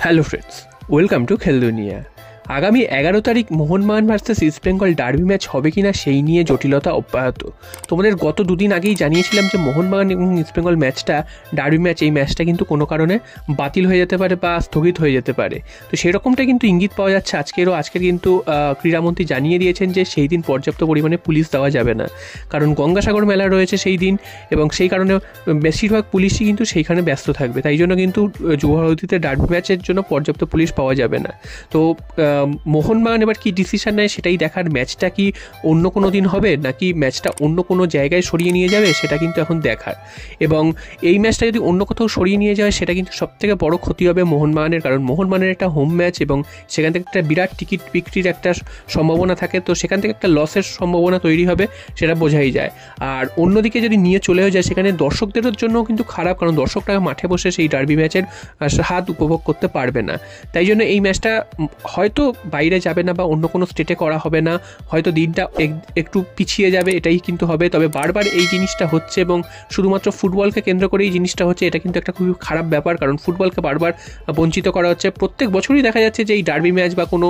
Hello friends, welcome to খেল দুনিয়া। আগামী 11 তারিখ Mohun Bagan versus east Bengal derby match হবে কিনা সেই নিয়ে জটিলতা অব্যাহত। তোমাদের গত দুদিন আগেই জানিয়েছিলাম যে মোহনবাগান এবং ইস্ট বেঙ্গল ম্যাচটা ডার্বি ম্যাচ, এই ম্যাচটা কিন্তু কোনো কারণে বাতিল হয়ে যেতে পারে বা স্থগিত হয়ে যেতে পারে। তো সেরকমটা কিন্তু ইঙ্গিত পাওয়া যাচ্ছে আজকের কিন্তু ক্রীড়ামন্ত্রী জানিয়ে দিয়েছেন যে সেই দিন পর্যাপ্ত পরিমাণে পুলিশ দেওয়া যাবে না, কারণ গঙ্গাসাগর মেলা রয়েছে সেই দিন এবং সেই কারণে বেশিরভাগ পুলিশই কিন্তু সেইখানে ব্যস্ত থাকবে। তাই জন্য কিন্তু যুবভারতীতে ডার্বি ম্যাচের জন্য পর্যাপ্ত পুলিশ পাওয়া যাবে না। তো মোহনবাগান এবার কি ডিসিশন নেয় সেটাই দেখার। ম্যাচটা কি অন্য কোনো দিন হবে নাকি ম্যাচটা অন্য কোনো জায়গায় সরিয়ে নিয়ে যাবে সেটা কিন্তু এখন দেখার। এবং এই ম্যাচটা যদি অন্য কোথাও সরিয়ে নিয়ে যায় সেটা কিন্তু সবথেকে বড় ক্ষতি হবে মোহনবাগানের, কারণ মোহনবাগানের একটা হোম ম্যাচ এবং সেখান থেকে একটা বিরাট টিকিট বিক্রির একটা সম্ভাবনা থাকে। তো সেখান থেকে একটা লসের সম্ভাবনা তৈরি হবে, সেটা বোঝাই যায়। আর অন্যদিকে যদি নিয়ে চলেও যায় সেখানে দর্শকদের জন্যও কিন্তু খারাপ, কারণ দর্শকরা মাঠে বসে সেই ডার্বি ম্যাচের স্বাদ উপভোগ করতে পারবে না। তাই জন্য এই ম্যাচটা হয়তো বাইরে যাবে না বা অন্য কোনো স্টেটে করা হবে না, হয়তো দিনটা একটু পিছিয়ে যাবে, এটাই কিন্তু হবে। তবে বারবার এই জিনিসটা হচ্ছে এবং শুধুমাত্র ফুটবলকে কেন্দ্র করে এই জিনিসটা হচ্ছে, এটা কিন্তু একটা খুবই খারাপ ব্যাপার, কারণ ফুটবলকে বারবার বঞ্চিত করা হচ্ছে। প্রত্যেক বছরই দেখা যাচ্ছে যে এই ডার্বি ম্যাচ বা কোনো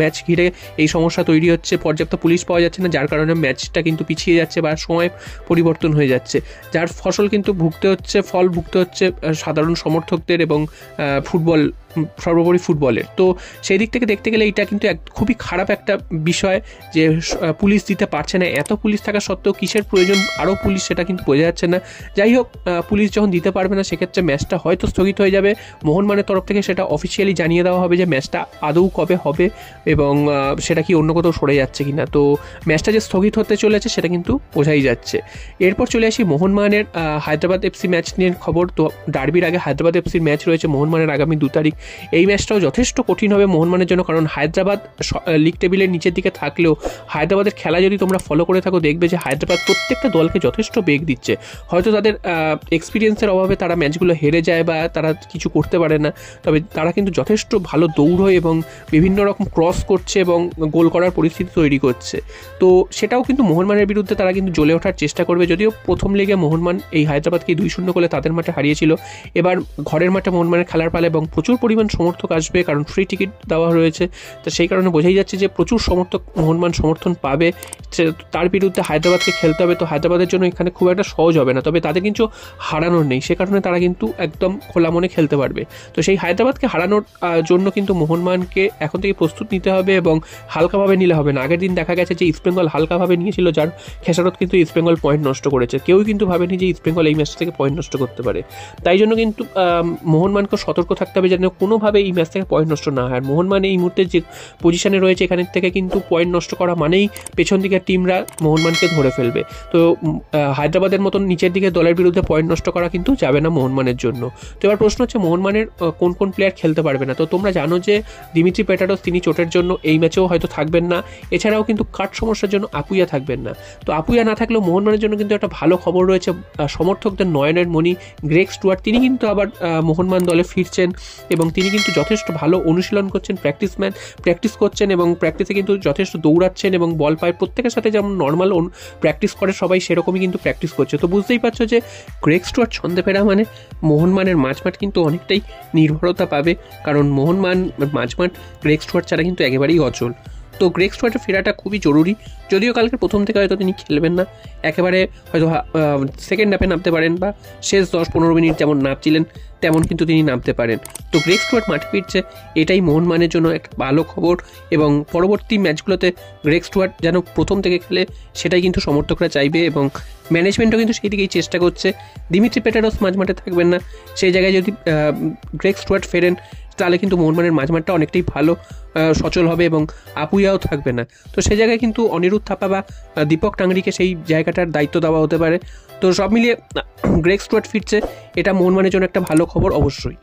ম্যাচ ঘিরে এই সমস্যা তৈরি হচ্ছে, পর্যাপ্ত পুলিশ পাওয়া যাচ্ছে না, যার কারণে ম্যাচটা কিন্তু পিছিয়ে যাচ্ছে বা সময় পরিবর্তন হয়ে যাচ্ছে, যার ফল ভুগতে হচ্ছে সাধারণ সমর্থকদের এবং সর্বোপরি ফুটবলের। তো সেই দিক থেকে দেখতে গেলে এটা কিন্তু খুবই খারাপ একটা বিষয় যে পুলিশ দিতে পারছে না। এত পুলিশ থাকা সত্ত্বেও কিসের প্রয়োজন আরও পুলিশ, সেটা কিন্তু বোঝা যাচ্ছে না। যাই হোক, পুলিশ যখন দিতে পারবে না সেক্ষেত্রে ম্যাচটা হয়তো স্থগিত হয়ে যাবে। মোহনবাগানের তরফ থেকে সেটা অফিসিয়ালি জানিয়ে দেওয়া হবে যে ম্যাচটা আদৌ কবে হবে এবং সেটা কি অন্য কোথাও সরে যাচ্ছে কি না। তো ম্যাচটা যে স্থগিত হতে চলেছে সেটা কিন্তু বোঝাই যাচ্ছে। এরপর চলে আসি মোহনবাগানের হায়দ্রাবাদ এফসি ম্যাচ নিয়ে খবর। তো ডার্বির আগে হায়দ্রাবাদ এফসির ম্যাচ রয়েছে মোহনবাগানের আগামী 2 তারিখ। এই ম্যাচটাও যথেষ্ট কঠিন হবে মোহনবাগানের জন্য, কারণ হায়দ্রাবাদ লিগ টেবিলের নিচের দিকে থাকলেও হায়দ্রাবাদের খেলা যদি তোমরা ফলো করে থাকো দেখবে যে হায়দ্রাবাদ প্রত্যেকটা দলকে যথেষ্ট বেগ দিচ্ছে। হয়তো তাদের এক্সপিরিয়েন্সের অভাবে তারা ম্যাচগুলো হেরে যায় বা তারা কিছু করতে পারে না, তবে তারা কিন্তু যথেষ্ট ভালো দৌড় হয় এবং বিভিন্ন রকম ক্রস করছে এবং গোল করার পরিস্থিতি তৈরি করছে। তো সেটাও কিন্তু মোহনবাগানের বিরুদ্ধে তারা কিন্তু জ্বলে ওঠার চেষ্টা করবে। যদিও প্রথম লিগে মোহনবাগান এই হায়দ্রাবাদকে 2-0 করে তাদের মাঠে হারিয়েছিল, এবার ঘরের মাঠে মোহনবাগানের খেলার পালে এবং প্রচুর পরিমাণ সমর্থক আসবে, কারণ ফ্রি টিকিট দেওয়া রয়েছে। তো সেই কারণে বোঝাই যাচ্ছে যে প্রচুর সমর্থক মোহনবাগান সমর্থন পাবে। তার বিরুদ্ধে হায়দ্রাবাদকে খেলতে হবে, তো হায়দ্রাবাদের জন্য এখানে খুব একটা সহজ হবে না, তবে তাদের কিন্তু হারানোর নেই, সে কারণে তারা কিন্তু একদম খোলা মনে খেলতে পারবে। তো সেই হায়দ্রাবাদকে হারানোর জন্য কিন্তু মোহনবাগানকে এখন থেকে প্রস্তুত নিতে হবে এবং হালকাভাবে নিলে হবে না। আগের দিন দেখা গেছে যে ইস্টবেঙ্গল হালকাভাবে নিয়েছিল, যার খেসারত কিন্তু ইস্টবেঙ্গল পয়েন্ট নষ্ট করেছে। কেউই কিন্তু ভাবেনি যে ইস্টবেঙ্গল এই ম্যাচ থেকে পয়েন্ট নষ্ট করতে পারে। তাই জন্য কিন্তু মোহনবাগানকে সতর্ক থাকতে হবে যেন কোনোভাবে এই ম্যাচ থেকে পয়েন্ট নষ্ট না হয়। আর মোহনবাগান এই মুহূর্তে যে পজিশনে রয়েছে এখান থেকে কিন্তু পয়েন্ট নষ্ট করা মানেই পেছন দিকের টিমরা মোহনবাগানকে ধরে ফেলবে। তো হায়দ্রাবাদের মতন নিচের দিকে দলের বিরুদ্ধে পয়েন্ট নষ্ট করা কিন্তু যাবে না মোহনবাগানের জন্য। তো এবার প্রশ্ন হচ্ছে মোহনবাগানের কোন কোন প্লেয়ার খেলতে পারবে না। তো তোমরা জানো যে দিমিত্রি পেটারস তিনি চোটের জন্য এই ম্যাচেও হয়তো থাকবেন না। এছাড়াও কিন্তু কাট সমস্যার জন্য আপুইয়া থাকবেন না। তো আপুইয়া না থাকলেও মোহনবাগানের জন্য কিন্তু একটা ভালো খবর রয়েছে, সমর্থকদের নয়নের মণি গ্রেগ স্টুয়ার্ট তিনি কিন্তু আবার মোহনবাগান দলে ফিরছেন এবং তিনি কিন্তু যথেষ্ট ভালো অনুশীলন করছেন, প্র্যাকটিস করছেন এবং প্র্যাকটিসে কিন্তু যথেষ্ট দৌড়াচ্ছেন এবং বল পায়। প্রত্যেকের সাথে যেমন নর্মাল প্র্যাকটিস করে সবাই, সেরকমই কিন্তু প্র্যাকটিস করছে। তো বুঝতেই পারছো যে গ্রেগ স্টুয়ার্ট ছন্দে ফেরা মানে মোহনবাগানের মাঝমাঠ কিন্তু অনেকটাই নির্ভরতা পাবে, কারণ মোহনবাগান মাঝমাঠ গ্রেগ স্টুয়ার্ট ছাড়া কিন্তু একেবারেই অচল। তো গ্রেগ স্টুয়ার্টের ফেরাটা খুবই জরুরি। যদিও কালকে প্রথম থেকে হয়তো তিনি খেলবেন না, একেবারে হয়তো সেকেন্ড হাফে নামতে পারেন বা শেষ 10-15 মিনিট যেমন নামছিলেন তেমন কিন্তু তিনি নামতে পারেন। তো গ্রেগ স্টুয়ার্ট মাঠে ফিরছে, এটাই মোহনবাগানের জন্য একটা ভালো খবর এবং পরবর্তী ম্যাচগুলোতে গ্রেগ স্টুয়ার্ট যেন প্রথম থেকে খেলে সেটাই কিন্তু সমর্থকরা চাইবে এবং ম্যানেজমেন্টও কিন্তু সেই দিকেই চেষ্টা করছে। দিমিত্রি পেটারস মাঝমাঠে থাকবেন না, সেই জায়গায় যদি গ্রেগ স্টুয়ার্ট ফেরেন তাহলে কিন্তু মোহনবাগানের মাঝমাঠটা অনেকটাই ভালো সচল হবে এবং আপুইয়াও থাকবে না। তো সেই জায়গায় কিন্তু অনিরুদ্ধ থাপা বা দীপক টাংরিকে সেই জায়গাটার দায়িত্ব দেওয়া হতে পারে। তো সব মিলিয়ে গ্রেগ স্টুয়ার্ট ফিরছে, এটা মোহনবাগানের জন্য একটা ভালো খবর অবশ্যই।